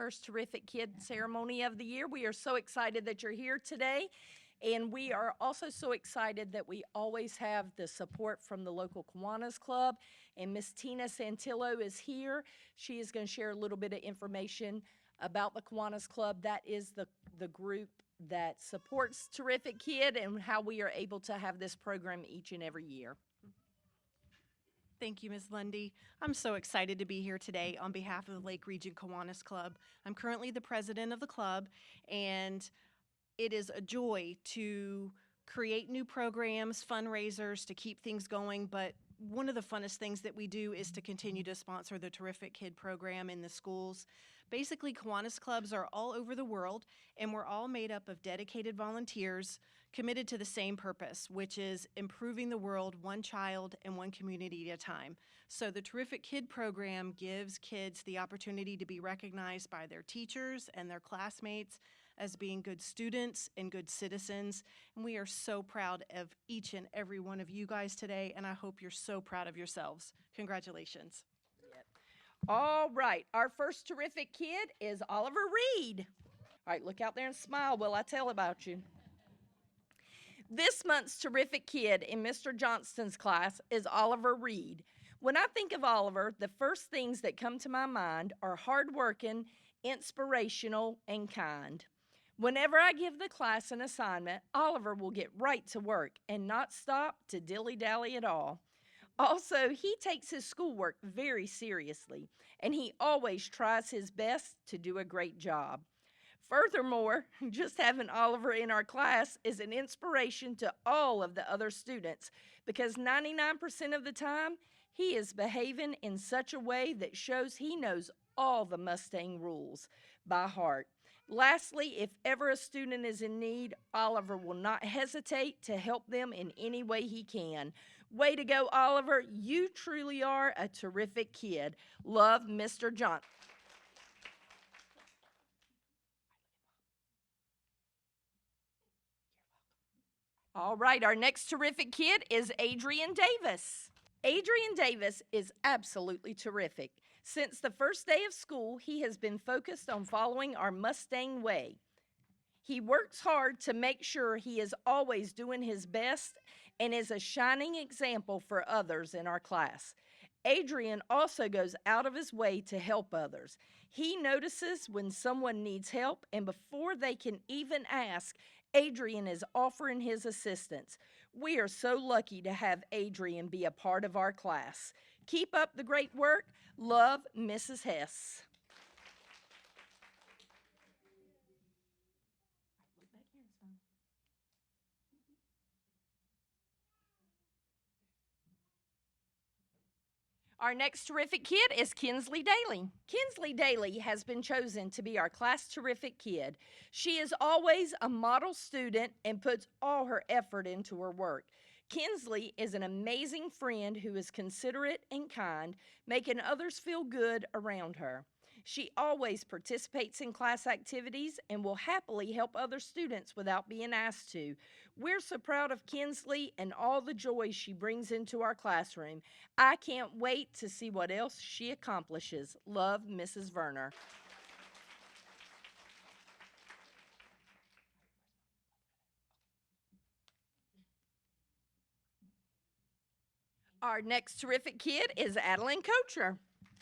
first Terrific Kid ceremony of the year. We are so excited that you're here today. And we are also so excited that we always have the support from the local Kiwanis Club. And Miss Tina Santillo is here. She is going to share a little bit of information about the Kiwanis Club. That is the group that supports Terrific Kid and how we are able to have this program each and every year. Thank you, Ms. Lundy. I'm so excited to be here today on behalf of the Lake Region Kiwanis Club. I'm currently the president of the club, and it is a joy to create new programs, fundraisers, to keep things going, but one of the funnest things that we do is to continue to sponsor the Terrific Kid program in the schools. Basically, Kiwanis clubs are all over the world, and we're all made up of dedicated volunteers committed to the same purpose, which is improving the world one child and one community at a time. So the Terrific Kid program gives kids the opportunity to be recognized by their teachers and their classmates as being good students and good citizens. And we are so proud of each and every one of you guys today, and I hope you're so proud of yourselves. Congratulations. All right, our first Terrific Kid is Oliver Reed. All right, look out there and smile while I tell about you. This month's Terrific Kid in Mr. Johnston's class is Oliver Reed. When I think of Oliver, the first things that come to my mind are hardworking, inspirational, and kind. Whenever I give the class an assignment, Oliver will get right to work and not stop to dilly-dally at all. Also, he takes his schoolwork very seriously, and he always tries his best to do a great job. Furthermore, just having Oliver in our class is an inspiration to all of the other students because 99% of the time, he is behaving in such a way that shows he knows all the Mustang rules by heart. Lastly, if ever a student is in need, Oliver will not hesitate to help them in any way he can. Way to go, Oliver. You truly are a terrific kid. Love, Mr. Johnson. All right, our next terrific kid is Adrian Davis. Adrian Davis is absolutely terrific. Since the first day of school, he has been focused on following our Mustang way. He works hard to make sure he is always doing his best and is a shining example for others in our class. Adrian also goes out of his way to help others. He notices when someone needs help, and before they can even ask, Adrian is offering his assistance. We are so lucky to have Adrian be a part of our class. Keep up the great work. Love, Mrs. Hess. Our next terrific kid is Kinsley Daly. Kinsley Daly has been chosen to be our class terrific kid. She is always a model student and puts all her effort into her work. Kinsley is an amazing friend who is considerate and kind, making others feel good around her. She always participates in class activities and will happily help other students without being asked to. We're so proud of Kinsley and all the joy she brings into our classroom. I can't wait to see what else she accomplishes. Love, Mrs. Werner. Our next terrific kid is Adeline Kocher.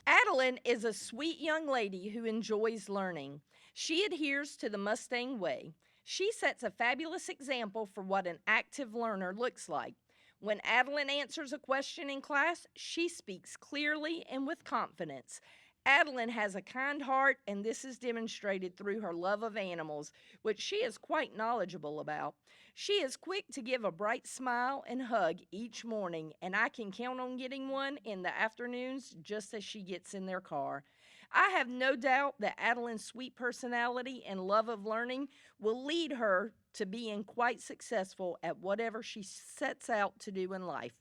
Adeline is a sweet young lady who enjoys learning. She adheres to the Mustang way. She sets a fabulous example for what an active learner looks like. When Adeline answers a question in class, she speaks clearly and with confidence. Adeline has a kind heart, and this is demonstrated through her love of animals, which she is quite knowledgeable about. She is quick to give a bright smile and hug each morning, and I can count on getting one in the afternoons just as she gets in their car. I have no doubt that Adeline's sweet personality and love of learning will lead her to being quite successful at whatever she sets out to do in life.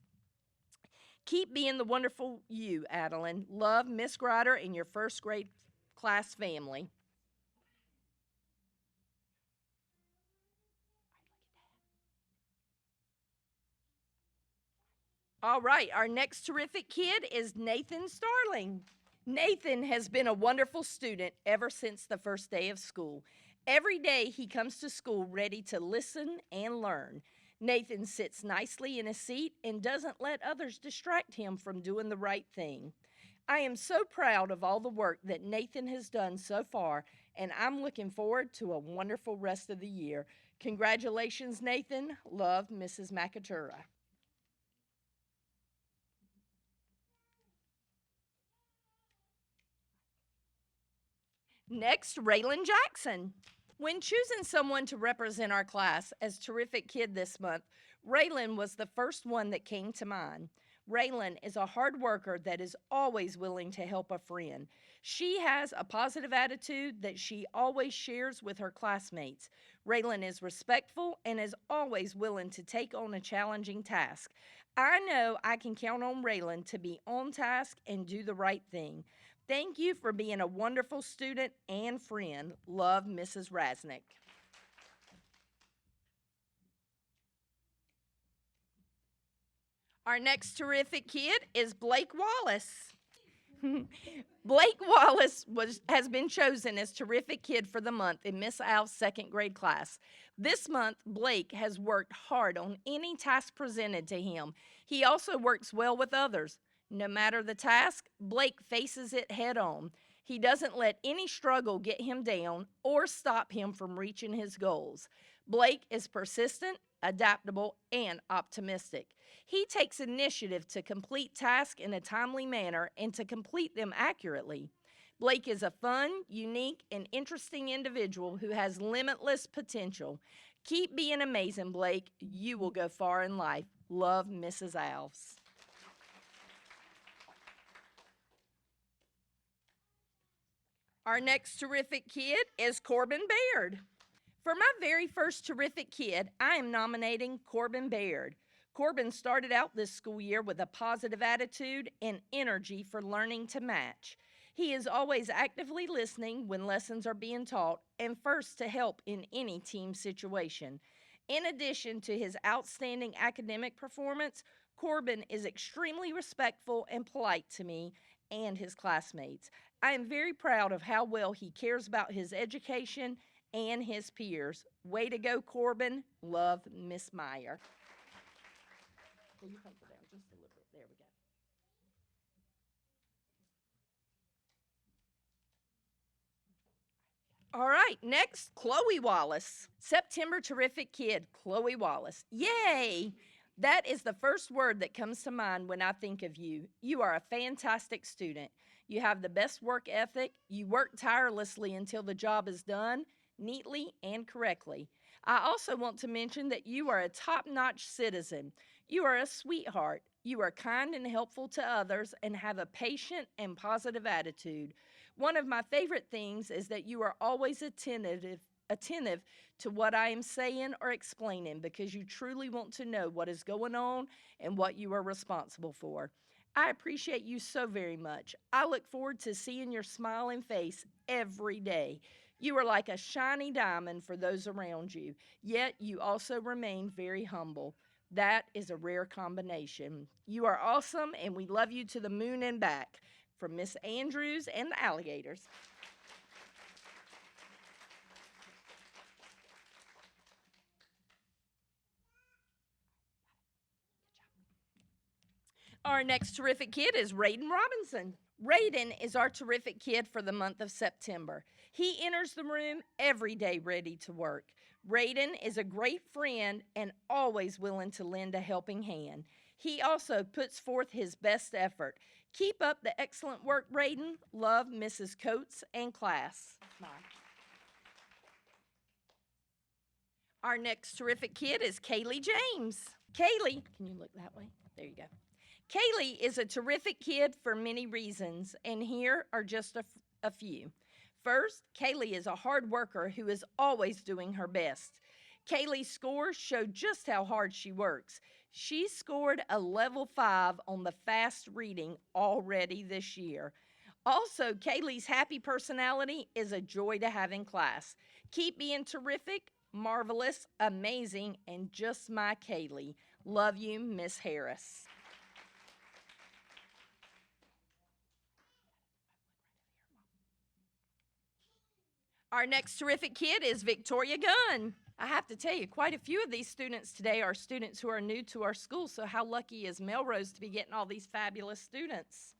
Keep being the wonderful you, Adeline. Love, Miss Grider, and your first grade class family. All right, our next terrific kid is Nathan Starling. Nathan has been a wonderful student ever since the first day of school. Every day he comes to school ready to listen and learn. Nathan sits nicely in his seat and doesn't let others distract him from doing the right thing. I am so proud of all the work that Nathan has done so far, and I'm looking forward to a wonderful rest of the year. Congratulations, Nathan. Love, Mrs. McAtura. Next, Raylan Jackson. When choosing someone to represent our class as Terrific Kid this month, Raylan was the first one that came to mind. Raylan is a hard worker that is always willing to help a friend. She has a positive attitude that she always shares with her classmates. Raylan is respectful and is always willing to take on a challenging task. I know I can count on Raylan to be on task and do the right thing. Thank you for being a wonderful student and friend. Love, Mrs. Rasnick. Our next terrific kid is Blake Wallace. Blake Wallace has been chosen as Terrific Kid for the month in Miss Al's second grade class. This month, Blake has worked hard on any task presented to him. He also works well with others. No matter the task, Blake faces it head on. He doesn't let any struggle get him down or stop him from reaching his goals. Blake is persistent, adaptable, and optimistic. He takes initiative to complete tasks in a timely manner and to complete them accurately. Blake is a fun, unique, and interesting individual who has limitless potential. Keep being amazing, Blake. You will go far in life. Love, Mrs. Alves. Our next terrific kid is Corbin Baird. For my very first terrific kid, I am nominating Corbin Baird. Corbin started out this school year with a positive attitude and energy for learning to match. He is always actively listening when lessons are being taught and first to help in any team situation. In addition to his outstanding academic performance, Corbin is extremely respectful and polite to me and his classmates. I am very proud of how well he cares about his education and his peers. Way to go, Corbin. Love, Miss Meyer. Pull your paper down just a little bit. There we go. All right, next, Chloe Wallace. September Terrific Kid, Chloe Wallace. Yay! That is the first word that comes to mind when I think of you. You are a fantastic student. You have the best work ethic. You work tirelessly until the job is done, neatly and correctly. I also want to mention that you are a top notch citizen. You are a sweetheart. You are kind and helpful to others and have a patient and positive attitude. One of my favorite things is that you are always attentive to what I am saying or explaining because you truly want to know what is going on and what you are responsible for. I appreciate you so very much. I look forward to seeing your smiling face every day. You are like a shiny diamond for those around you, yet you also remain very humble. That is a rare combination. You are awesome, and we love you to the moon and back. From Miss Andrews and the Alligators. Our next terrific kid is Raiden Robinson. Raiden is our terrific kid for the month of September. He enters the room every day ready to work. Raiden is a great friend and always willing to lend a helping hand. He also puts forth his best effort. Keep up the excellent work, Raiden. Love, Mrs. Coates and class. Our next terrific kid is Kaylee James. Kaylee, can you look that way? There you go. Kaylee is a terrific kid for many reasons, and here are just a few. First, Kaylee is a hard worker who is always doing her best. Kaylee's scores show just how hard she works. She scored a level 5 on the fast reading already this year. Also, Kaylee's happy personality is a joy to have in class. Keep being terrific, marvelous, amazing, and just my Kaylee. Love you, Miss Harris. Our next terrific kid is Victoria Gunn. I have to tell you, quite a few of these students today are students who are new to our school, so how lucky is Melrose to be getting all these fabulous students?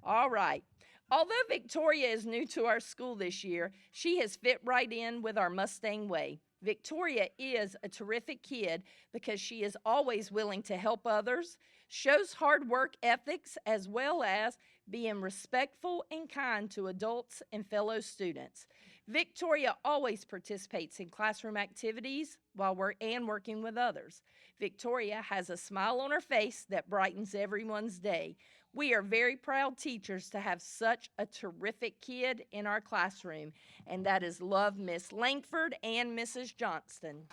All right. Although Victoria is new to our school this year, she has fit right in with our Mustang way. Victoria is a terrific kid because she is always willing to help others, shows hard work ethics, as well as being respectful and kind to adults and fellow students. Victoria always participates in classroom activities while working with others. Victoria has a smile on her face that brightens everyone's day. We are very proud teachers to have such a terrific kid in our classroom, and that is love Miss Langford and Mrs. Johnston.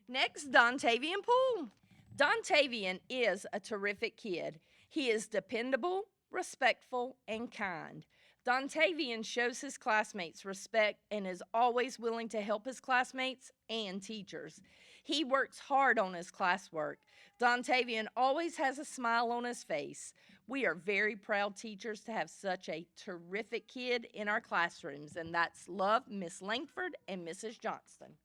Next, Dontavian Poole. Dontavian is a terrific kid. He is dependable, respectful, and kind. Dontavian shows his classmates respect and is always willing to help his classmates and teachers. He works hard on his classwork. Dontavian always has a smile on his face. We are very proud teachers to have such a terrific kid in our classrooms, and that's love Miss Langford and Mrs. Johnston.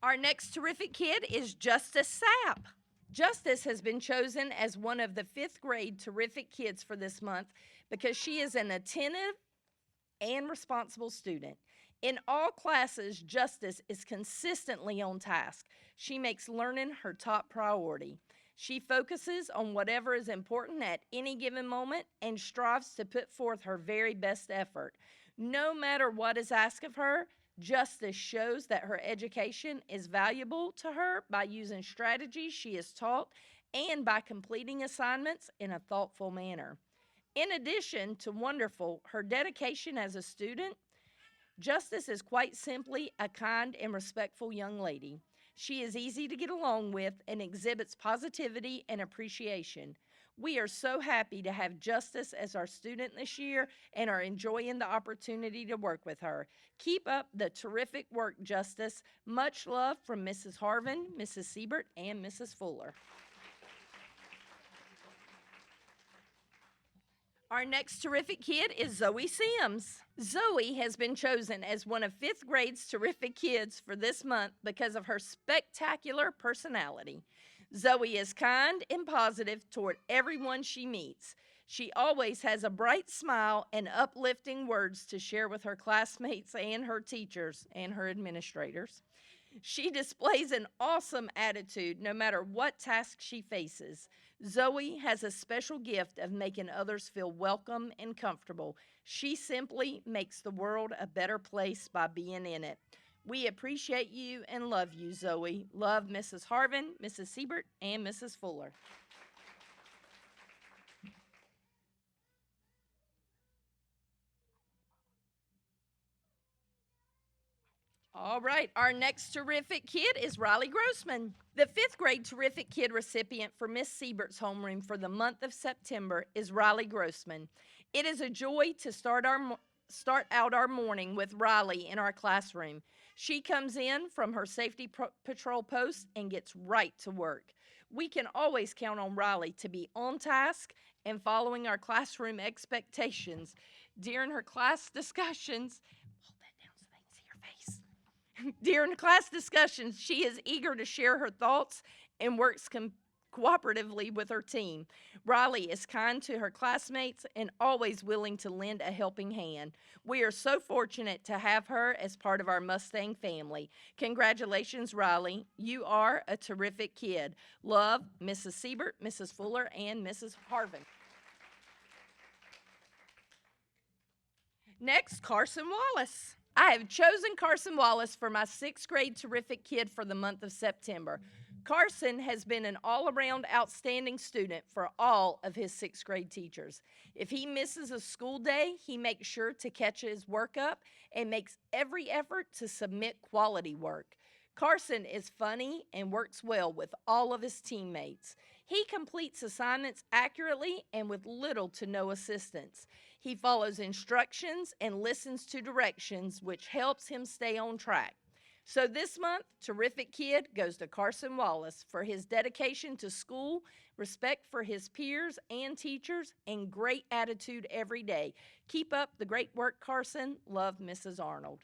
Our next terrific kid is Justice Sapp. Justice has been chosen as one of the fifth grade terrific kids for this month because she is an attentive and responsible student. In all classes, Justice is consistently on task. She makes learning her top priority. She focuses on whatever is important at any given moment and strives to put forth her very best effort. No matter what is asked of her, Justice shows that her education is valuable to her by using strategies she is taught and by completing assignments in a thoughtful manner. In addition to wonderful, her dedication as a student, Justice is quite simply a kind and respectful young lady. She is easy to get along with and exhibits positivity and appreciation. We are so happy to have Justice as our student this year and are enjoying the opportunity to work with her. Keep up the terrific work, Justice. Much love from Mrs. Harvin, Mrs. Siebert, and Mrs. Fuller. Our next terrific kid is Zoe Sims. Zoe has been chosen as one of fifth grade's terrific kids for this month because of her spectacular personality. Zoe is kind and positive toward everyone she meets. She always has a bright smile and uplifting words to share with her classmates and her teachers and her administrators. She displays an awesome attitude no matter what task she faces. Zoe has a special gift of making others feel welcome and comfortable. She simply makes the world a better place by being in it. We appreciate you and love you, Zoe. Love Mrs. Harvin, Mrs. Siebert, and Mrs. Fuller. All right, our next terrific kid is Riley Grossman. The fifth grade terrific kid recipient for Miss Siebert's homeroom for the month of September is Riley Grossman. It is a joy to start out our morning with Riley in our classroom. She comes in from her safety patrol post and gets right to work. We can always count on Riley to be on task and following our classroom expectations. During her class discussions, hold that down so they can see your face. During class discussions, she is eager to share her thoughts and works cooperatively with her team. Riley is kind to her classmates and always willing to lend a helping hand. We are so fortunate to have her as part of our Mustang family. Congratulations, Riley. You are a terrific kid. Love, Mrs. Siebert, Mrs. Fuller, and Mrs. Harvin. Next, Carson Wallace. I have chosen Carson Wallace for my sixth grade terrific kid for the month of September. Carson has been an all-around outstanding student for all of his sixth grade teachers. If he misses a school day, he makes sure to catch his work up and makes every effort to submit quality work. Carson is funny and works well with all of his teammates. He completes assignments accurately and with little to no assistance. He follows instructions and listens to directions, which helps him stay on track. So this month, Terrific Kid goes to Carson Wallace for his dedication to school, respect for his peers and teachers, and great attitude every day. Keep up the great work, Carson. Love, Mrs. Arnold.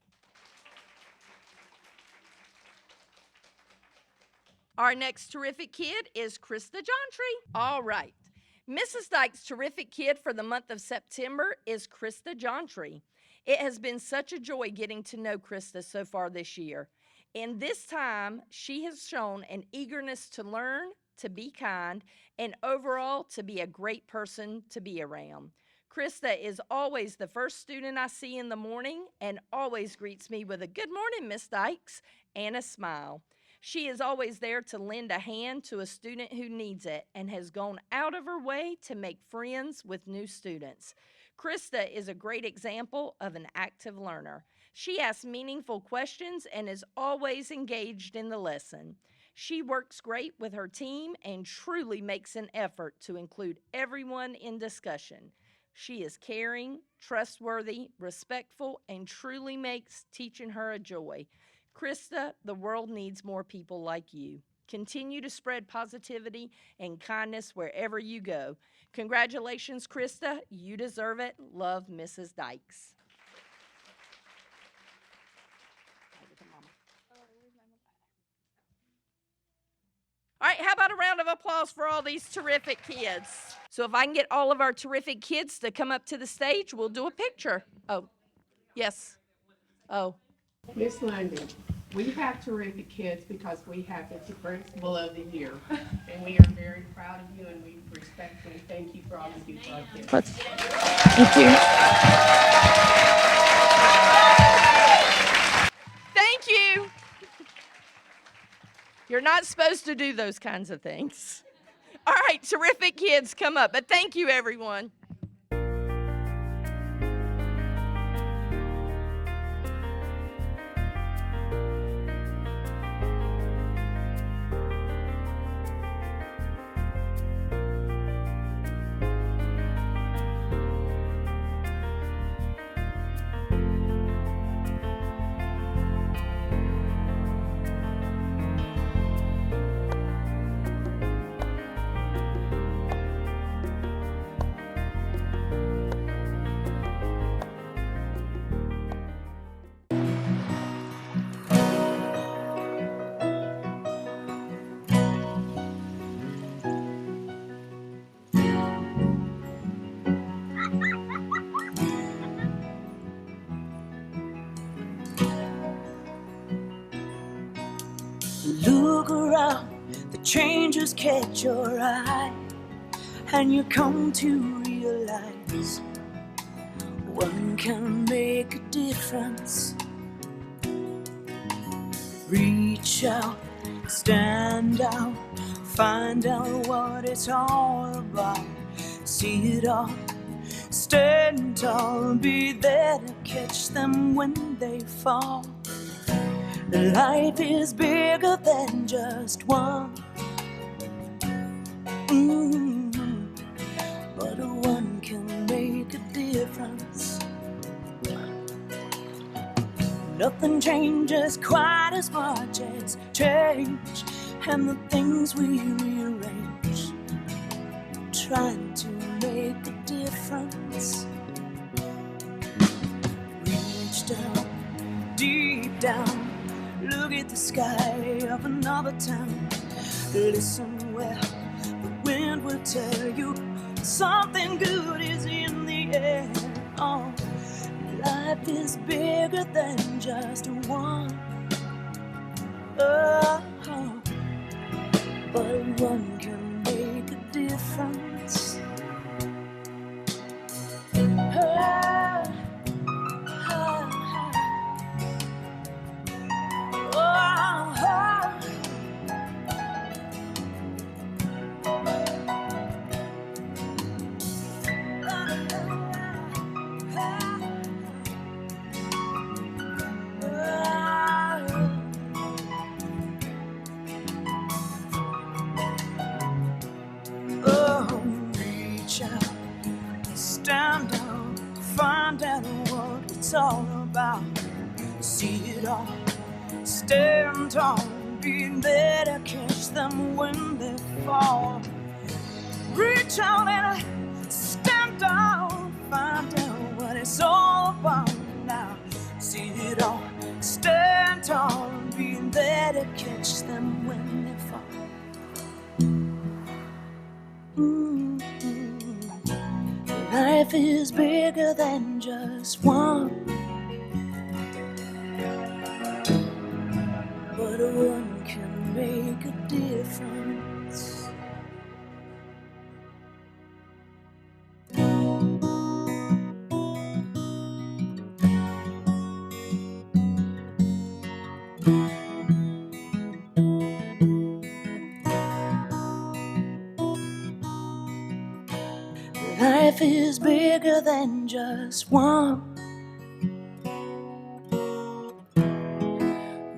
Our next terrific kid is Krista Jontry. All right. Mrs. Dyke's terrific kid for the month of September is Krista Jontry. It has been such a joy getting to know Krista so far this year. In this time, she has shown an eagerness to learn, to be kind, and overall to be a great person to be around. Krista is always the first student I see in the morning and always greets me with a "Good morning, Miss Dykes," and a smile. She is always there to lend a hand to a student who needs it and has gone out of her way to make friends with new students. Krista is a great example of an active learner. She asks meaningful questions and is always engaged in the lesson. She works great with her team and truly makes an effort to include everyone in discussion. She is caring, trustworthy, respectful, and truly makes teaching her a joy. Krista, the world needs more people like you. Continue to spread positivity and kindness wherever you go. Congratulations, Krista. You deserve it. Love, Mrs. Dykes. All right, how about a round of applause for all these terrific kids? So if I can get all of our terrific kids to come up to the stage, we'll do a picture. Oh, yes. Oh. Miss Lundy, we have terrific kids because we have the Principal of the Year. And we are very proud of you, and we respectfully thank you for all you do for our kids. Thank you. Thank you. You're not supposed to do those kinds of things. All right, terrific kids, come up. But thank you, everyone. Look around, the changes catch your eye, and you come to realize one can make a difference. Reach out, stand out, find out what it's all about. See it all, stand tall, be there to catch them when they fall. Life is bigger than just one. But one can make a difference. Nothing changes quite as much as change, and the things we rearrange, trying to make a difference. Reach down, deep down, look at the sky of another town. Listen well, the wind will tell you something good is in the air. Oh, life is bigger than just one. Oh, but one can make a difference. it's all about. See it all, stand tall, being there to catch them when they fall. Reach out and stand down, find out what it's all about now. See it all, stand tall, being there to catch them when they fall. Life is bigger than just one, but one can make a difference. Life is bigger than just one,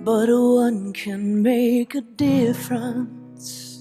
but one can make a difference.